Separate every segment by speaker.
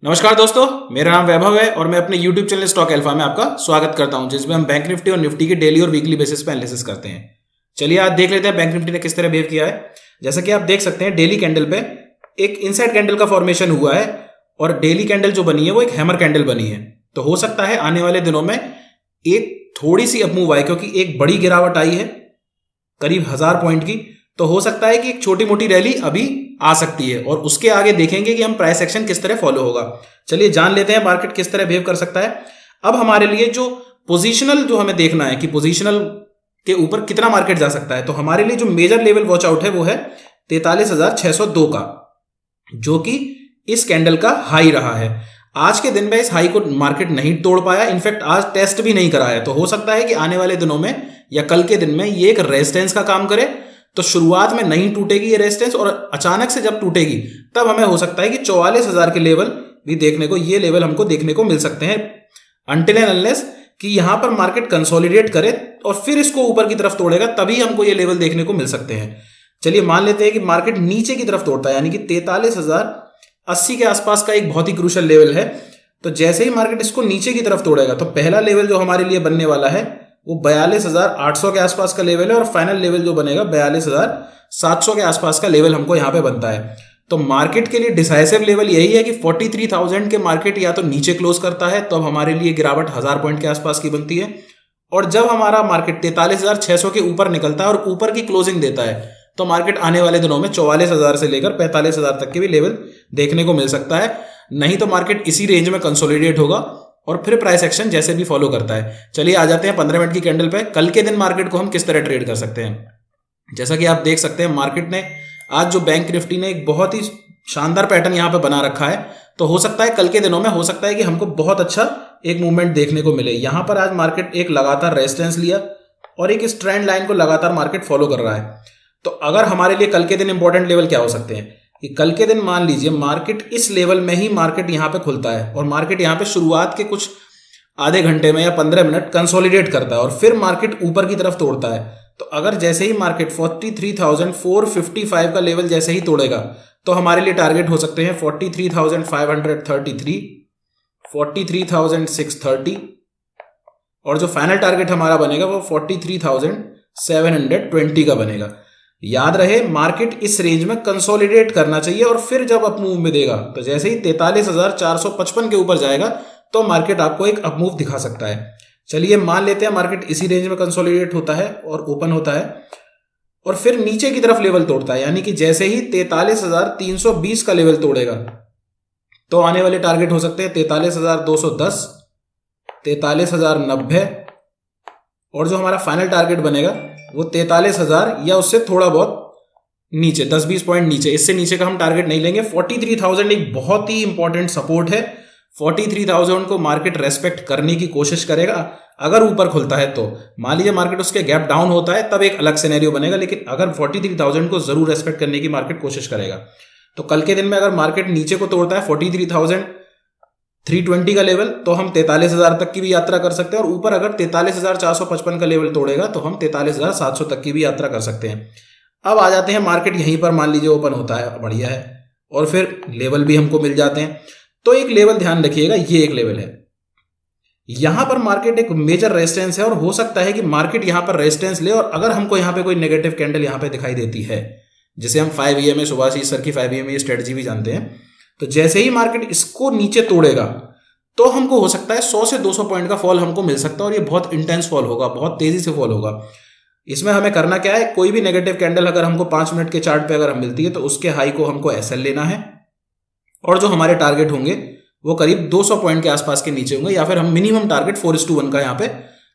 Speaker 1: नमस्कार दोस्तों, मेरा नाम वैभव है और मैं अपने YouTube चैनल स्टॉक अल्फा में आपका स्वागत करता हूं, जिसमें हम बैंक निफ्टी और निफ्टी की डेली और वीकली बेसिस पे एनालिसिस करते हैं। चलिए आज देख लेते हैं बैंक निफ्टी ने किस तरह बिहेव किया है। जैसा कि आप देख सकते हैं, डेली कैंडल पे एक इनसाइड कैंडल का फॉर्मेशन हुआ है और डेली कैंडल जो बनी है वो एक हैमर कैंडल बनी है। तो हो सकता है आने वाले दिनों में एक थोड़ी सी अपमूव आए, क्योंकि एक बड़ी गिरावट आई है करीब 1000 पॉइंट की। तो हो सकता है कि एक छोटी मोटी रैली अभी आ सकती है और उसके आगे देखेंगे कि हम प्राइस एक्शन किस तरह फॉलो होगा। चलिए जान लेते हैं मार्केट किस तरह बिहेव कर सकता है। अब हमारे लिए जो पोजीशनल जो हमें देखना है कि पोजीशनल के ऊपर कितना मार्केट जा सकता है, तो हमारे लिए जो मेजर लेवल वॉच आउट है वो है 43,602 का, जो कि इस कैंडल का हाई रहा है। आज के दिन में इस हाई को मार्केट नहीं तोड़ पाया, इनफैक्ट आज टेस्ट भी नहीं करा है। तो हो सकता है कि आने वाले दिनों में या कल के दिन में ये एक रेजिस्टेंस का काम करे। तो शुरुआत में नहीं टूटेगी ये रेजिस्टेंस और अचानक से जब टूटेगी तब हमें हो सकता है कि 44,000 के लेवल भी देखने को, ये लेवल हमको देखने को मिल सकते हैं, अनटिल एंड अनलेस कि यहां पर मार्केट कंसोलिडेट करे और फिर इसको ऊपर की तरफ तोड़ेगा, तभी हमको ये लेवल देखने को मिल सकते हैं। चलिए मान लेते हैं कि मार्केट नीचे की तरफ तोड़ता है, यानी कि 43,080 के आसपास का एक बहुत ही क्रूशियल लेवल है। तो जैसे ही मार्केट इसको नीचे की तरफ तोड़ेगा तो पहला लेवल जो हमारे लिए बनने वाला है वो 42,800 के आसपास का लेवल है और फाइनल लेवल जो बनेगा 42,700 के आसपास का लेवल हमको यहां पे बनता है। तो मार्केट के लिए डिसाइसिव लेवल यही है कि 43,000 के मार्केट या तो नीचे क्लोज करता है तो हमारे लिए गिरावट 1000 पॉइंट के आसपास की बनती है, और जब हमारा मार्केट 43,600 के ऊपर निकलता है और ऊपर की क्लोजिंग देता है तो मार्केट आने वाले दिनों में 44,000 से लेकर 45,000 तक के भी लेवल देखने को मिल सकता है। नहीं तो मार्केट इसी रेंज में कंसोलिडेट होगा और फिर प्राइस एक्शन जैसे भी फॉलो करता है। चलिए आ जाते हैं 15 मिनट की कैंडल पे। कल के दिन मार्केट को हम किस तरह ट्रेड कर सकते हैं। जैसा कि आप देख सकते हैं, मार्केट ने आज जो बैंक निफ्टी ने एक बहुत ही शानदार पैटर्न यहां पे बना रखा है। तो हो सकता है कल के दिनों में हो सकता है कि हमको बहुत अच्छा एक मूवमेंट देखने को मिले। यहां पर आज मार्केट एक लगातार रेजिस्टेंस लिया और एक इस ट्रेंड लाइन को लगातार मार्केट फॉलो कर रहा है। तो अगर हमारे लिए कल के दिन इंपॉर्टेंट लेवल क्या हो सकते हैं कि कल के दिन मान लीजिए मार्केट इस लेवल में ही मार्केट यहां पे खुलता है और मार्केट यहां पे शुरुआत के कुछ आधे घंटे में या 15 मिनट कंसोलिडेट करता है और फिर मार्केट ऊपर की तरफ तोड़ता है। तो अगर जैसे ही मार्केट 43,455 का लेवल जैसे ही तोड़ेगा तो हमारे लिए टारगेट हो सकते हैं 43,533, 43,630 और जो फाइनल टारगेट हमारा बनेगा वो 43,720 का बनेगा। याद रहे मार्केट इस रेंज में कंसोलिडेट करना चाहिए और फिर जब अपमूव में देगा तो जैसे ही 43,455 के ऊपर जाएगा तो मार्केट आपको एक अपमूव दिखा सकता है। चलिए मान लेते हैं मार्केट इसी रेंज में कंसोलिडेट होता है और ओपन होता है और फिर नीचे की तरफ लेवल तोड़ता है, यानी कि जैसे ही 43,320 का लेवल तोड़ेगा तो आने वाले टारगेट हो सकते हैं 43,210, 43,090 और जो हमारा फाइनल टारगेट बनेगा वो 43,000 या उससे थोड़ा बहुत नीचे, 10-20 पॉइंट नीचे। इससे नीचे का हम टारगेट नहीं लेंगे। 43,000 एक बहुत ही इंपॉर्टेंट सपोर्ट है। 43,000 को मार्केट रेस्पेक्ट करने की कोशिश करेगा। अगर ऊपर खुलता है तो मान लीजिए मार्केट उसके गैप डाउन होता है तब एक अलग सिनेरियो बनेगा, लेकिन अगर 43,000 को जरूर रेस्पेक्ट करने की मार्केट कोशिश करेगा। तो कल के दिन में अगर मार्केट नीचे को तोड़ता है 43,320 का लेवल तो हम 43,000 तक की भी यात्रा कर सकते हैं और ऊपर अगर 43,455 का लेवल तोड़ेगा तो हम 43,700 तक की भी यात्रा कर सकते हैं। अब आ जाते हैं मार्केट यहीं पर मान लीजिए ओपन होता है, बढ़िया है, और फिर लेवल भी हमको मिल जाते हैं। तो एक लेवल ध्यान रखिएगा, ये एक लेवल है, यहां पर मार्केट एक मेजर रेजिस्टेंस है और हो सकता है कि मार्केट यहां पर रेजिस्टेंस ले और अगर हमको यहां पे कोई नेगेटिव कैंडल यहां पे दिखाई देती है, जिसे हम 5 EMA सुभाषिस सर की 5 EMA स्ट्रेटजी भी जानते हैं, तो जैसे ही मार्केट इसको नीचे तोड़ेगा तो हमको हो सकता है 100 से 200 पॉइंट का फॉल हमको मिल सकता है और ये बहुत इंटेंस फॉल होगा, बहुत तेजी से फॉल होगा। इसमें हमें करना क्या है, कोई भी नेगेटिव कैंडल अगर हमको 5 मिनट के चार्ट पे अगर हम मिलती है तो उसके हाई को हमको SL लेना है और जो हमारे टारगेट होंगे वो करीब 200 पॉइंट के आसपास के नीचे होंगे, या फिर हम मिनिमम टारगेट 4:1 का यहाँ पे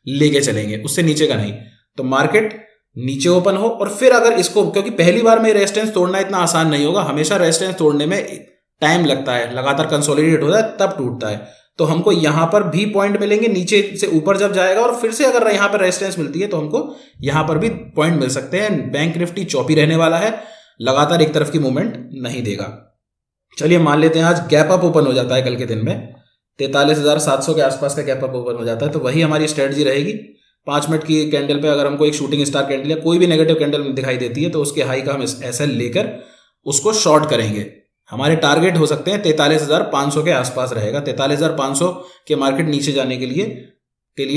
Speaker 1: लेके चलेंगे, उससे नीचे का नहीं। तो मार्केट नीचे ओपन हो और फिर अगर इसको, क्योंकि पहली बार में रेजिस्टेंस तोड़ना इतना आसान नहीं होगा, हमेशा रेजिस्टेंस तोड़ने में टाइम लगता है, लगातार कंसोलिडेट होता है तब टूटता है। तो हमको यहां पर भी पॉइंट मिलेंगे, नीचे से ऊपर जब जाएगा और फिर से अगर यहां पर रेजिस्टेंस मिलती है तो हमको यहां पर भी पॉइंट मिल सकते हैं। बैंक निफ्टी चौपी रहने वाला है, लगातार एक तरफ की मूवमेंट नहीं देगा। चलिए मान लेते हैं आज गैप अप ओपन हो जाता है कल के दिन में, 43,700 के आसपास का गैप अप ओपन हो जाता है, तो वही हमारी स्ट्रेटजी रहेगी। 5 मिनट की कैंडल पे अगर हमको एक शूटिंग स्टार कैंडल या कोई भी नेगेटिव कैंडल दिखाई देती है तो उसके हाई का हम SL लेकर उसको शॉर्ट करेंगे। हमारे टारगेट हो सकते हैं 43,500 के आसपास रहेगा। 43,500 के मार्केट नीचे जाने के लिए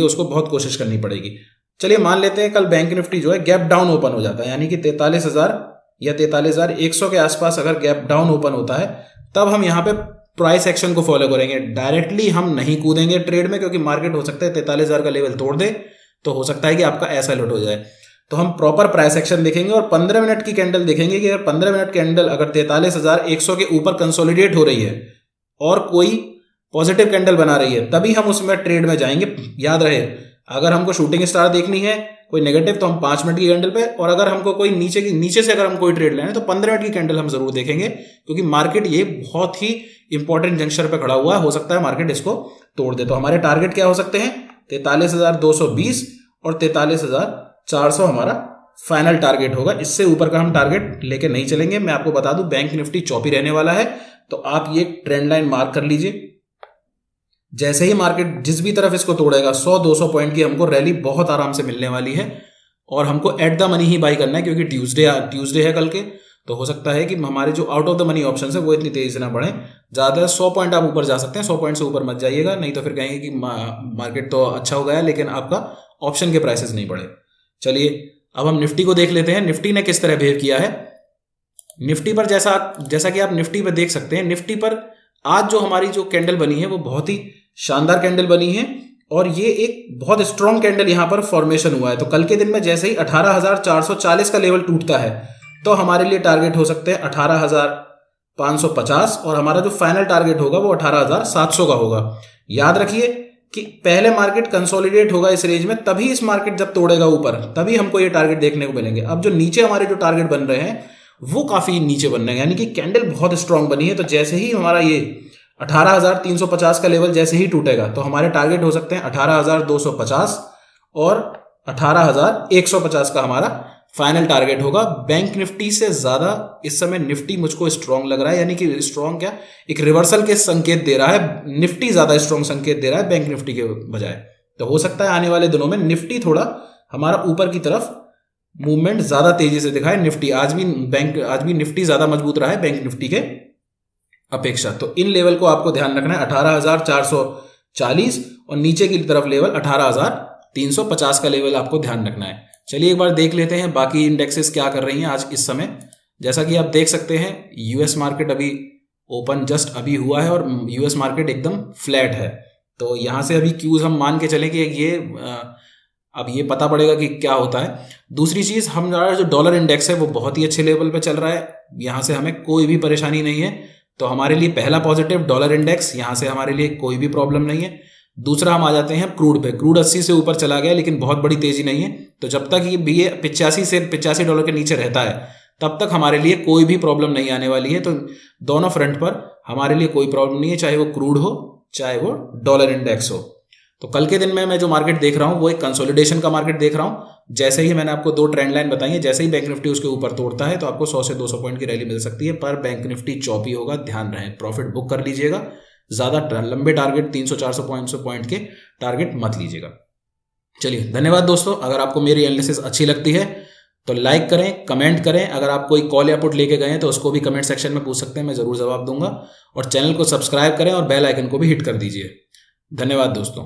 Speaker 1: उसको बहुत कोशिश करनी पड़ेगी। चलिए मान लेते हैं कल बैंक निफ्टी जो है गैप डाउन ओपन हो जाता है, यानी कि 43,000 या 43,100 के आसपास अगर गैप डाउन ओपन होता है, तब हम यहाँ पे प्राइस एक्शन को फॉलो करेंगे। डायरेक्टली हम नहीं कूदेंगे ट्रेड में, क्योंकि मार्केट हो सकता है 43,000 का लेवल तोड़ दे, तो हो सकता है कि आपका ऐसा लुट हो जाए। तो हम प्रॉपर प्राइस एक्शन देखेंगे और 15 मिनट की कैंडल देखेंगे कि अगर 15 मिनट कैंडल अगर 43,100 के ऊपर कंसोलिडेट हो रही है और कोई पॉजिटिव कैंडल बना रही है, तभी हम उसमें ट्रेड में जाएंगे। याद रहे, अगर हमको शूटिंग स्टार देखनी है कोई नेगेटिव, तो हम 5 मिनट की कैंडल पे, और अगर हमको कोई नीचे से अगर हम कोई ट्रेड लेना है तो 15 मिनट की कैंडल हम जरूर देखेंगे, क्योंकि मार्केट ये बहुत ही इंपॉर्टेंट जंक्शन पे खड़ा हुआ है, हो सकता है मार्केट इसको तोड़ दे। तो हमारे टारगेट क्या हो सकते हैं? 43,220 और 43,400 हमारा फाइनल टारगेट होगा। इससे ऊपर का हम टारगेट लेके नहीं चलेंगे। मैं आपको बता दूं बैंक निफ्टी चौपी रहने वाला है, तो आप ये ट्रेंड लाइन मार्क कर लीजिए। जैसे ही मार्केट जिस भी तरफ इसको तोड़ेगा 100-200 पॉइंट की हमको रैली बहुत आराम से मिलने वाली है, और हमको at the money he by करना है, क्योंकि ट्यूसडे है कल के। तो हो सकता है कि हमारे जो out of the money option है वो इतनी तेजी से ना बढ़े। ज़्यादा 100 पॉइंट आप ऊपर जा सकते हैं, 100 पॉइंट से ऊपर मत जाइएगा, नहीं तो फिर कहेंगे कि मार्केट तो अच्छा हो गया लेकिन आपका ऑप्शन के प्राइसेस नहीं बढ़े। चलिए अब हम निफ्टी को देख लेते हैं, निफ्टी ने किस तरह बिहेव किया है। निफ्टी पर जैसा कि आप निफ्टी पर देख सकते हैं, निफ्टी पर आज जो हमारी जो कैंडल बनी है वो बहुत ही शानदार कैंडल बनी है, और ये एक बहुत स्ट्रॉन्ग कैंडल यहां पर फॉर्मेशन हुआ है। तो कल के दिन में जैसे ही 18,440 का लेवल टूटता है, तो हमारे लिए टारगेट हो सकते हैं 18,550, और हमारा जो फाइनल टारगेट होगा वो 18,700 का होगा। याद रखिए कि पहले मार्केट कंसोलिडेट होगा इस रेंज में, तभी इस मार्केट जब तोड़ेगा ऊपर, तभी हमको ये टारगेट देखने को मिलेंगे। अब जो नीचे हमारे जो टारगेट बन रहे हैं वो काफी नीचे बन रहे हैं, यानी कि कैंडल बहुत स्ट्रांग बनी है। तो जैसे ही हमारा ये 18,350 का लेवल जैसे ही टूटेगा, तो हमारे टारगेट हो सकते हैं 18,250 और 18,150 का हमारा फाइनल टारगेट होगा। बैंक निफ्टी से ज्यादा इस समय निफ्टी मुझको स्ट्रांग लग रहा है, यानी कि स्ट्रांग क्या, एक रिवर्सल के संकेत दे रहा है। निफ्टी ज्यादा स्ट्रांग संकेत दे रहा है बैंक निफ्टी के बजाय। तो हो सकता है आने वाले दिनों में निफ्टी थोड़ा हमारा ऊपर की तरफ मूवमेंट ज्यादा तेजी से दिखाए। निफ्टी आज भी निफ्टी ज्यादा मजबूत रहा है बैंक निफ्टी के अपेक्षा। तो इन लेवल को आपको ध्यान रखना है, 18,440, और नीचे की तरफ लेवल 18,350 का लेवल आपको ध्यान रखना है। चलिए एक बार देख लेते हैं बाकी इंडेक्सेस क्या कर रही हैं आज इस समय। जैसा कि आप देख सकते हैं, यूएस मार्केट अभी ओपन जस्ट अभी हुआ है और यूएस मार्केट एकदम फ्लैट है। तो यहां से अभी क्यूज हम मान के चलें कि अब ये पता पड़ेगा कि क्या होता है। दूसरी चीज, हमारा जो डॉलर इंडेक्स है वो बहुत ही अच्छे लेवल पे चल रहा है, यहां से हमें कोई भी परेशानी नहीं है। तो हमारे लिए पहला पॉजिटिव डॉलर इंडेक्स, यहां से हमारे लिए कोई भी प्रॉब्लम नहीं है। दूसरा हम आ जाते हैं क्रूड पे। क्रूड 80 से ऊपर चला गया, लेकिन बहुत बड़ी तेजी नहीं है। तो जब तक ये 85 से $85 के नीचे रहता है, तब तक हमारे लिए कोई भी प्रॉब्लम नहीं आने वाली है। तो दोनों फ्रंट पर हमारे लिए कोई प्रॉब्लम नहीं है, चाहे वो क्रूड हो चाहे वो डॉलर इंडेक्स हो। तो कल के दिन में मैं जो मार्केट देख रहा हूं वो एक कंसोलिडेशन का मार्केट देख रहा हूं। जैसे ही मैंने आपको 2 ट्रेंड लाइन बताई है, जैसे ही बैंक निफ्टी उसके ऊपर तोड़ता है तो आपको 100 से 200 पॉइंट की रैली मिल सकती है, पर बैंक निफ्टी चौपी होगा, ध्यान रहे। प्रॉफिट बुक कर लीजिएगा, ज्यादा लंबे टारगेट 300-400 पॉइंट के टारगेट मत लीजिएगा। चलिए धन्यवाद दोस्तों। अगर आपको मेरी एनालिसिस अच्छी लगती है तो लाइक करें, कमेंट करें। अगर आप कोई कॉल या पुट लेके गए हैं तो उसको भी कमेंट सेक्शन में पूछ सकते हैं, मैं जरूर जवाब दूंगा। और चैनल को सब्सक्राइब करें और बेल आइकन को भी हिट कर दीजिए। धन्यवाद दोस्तों।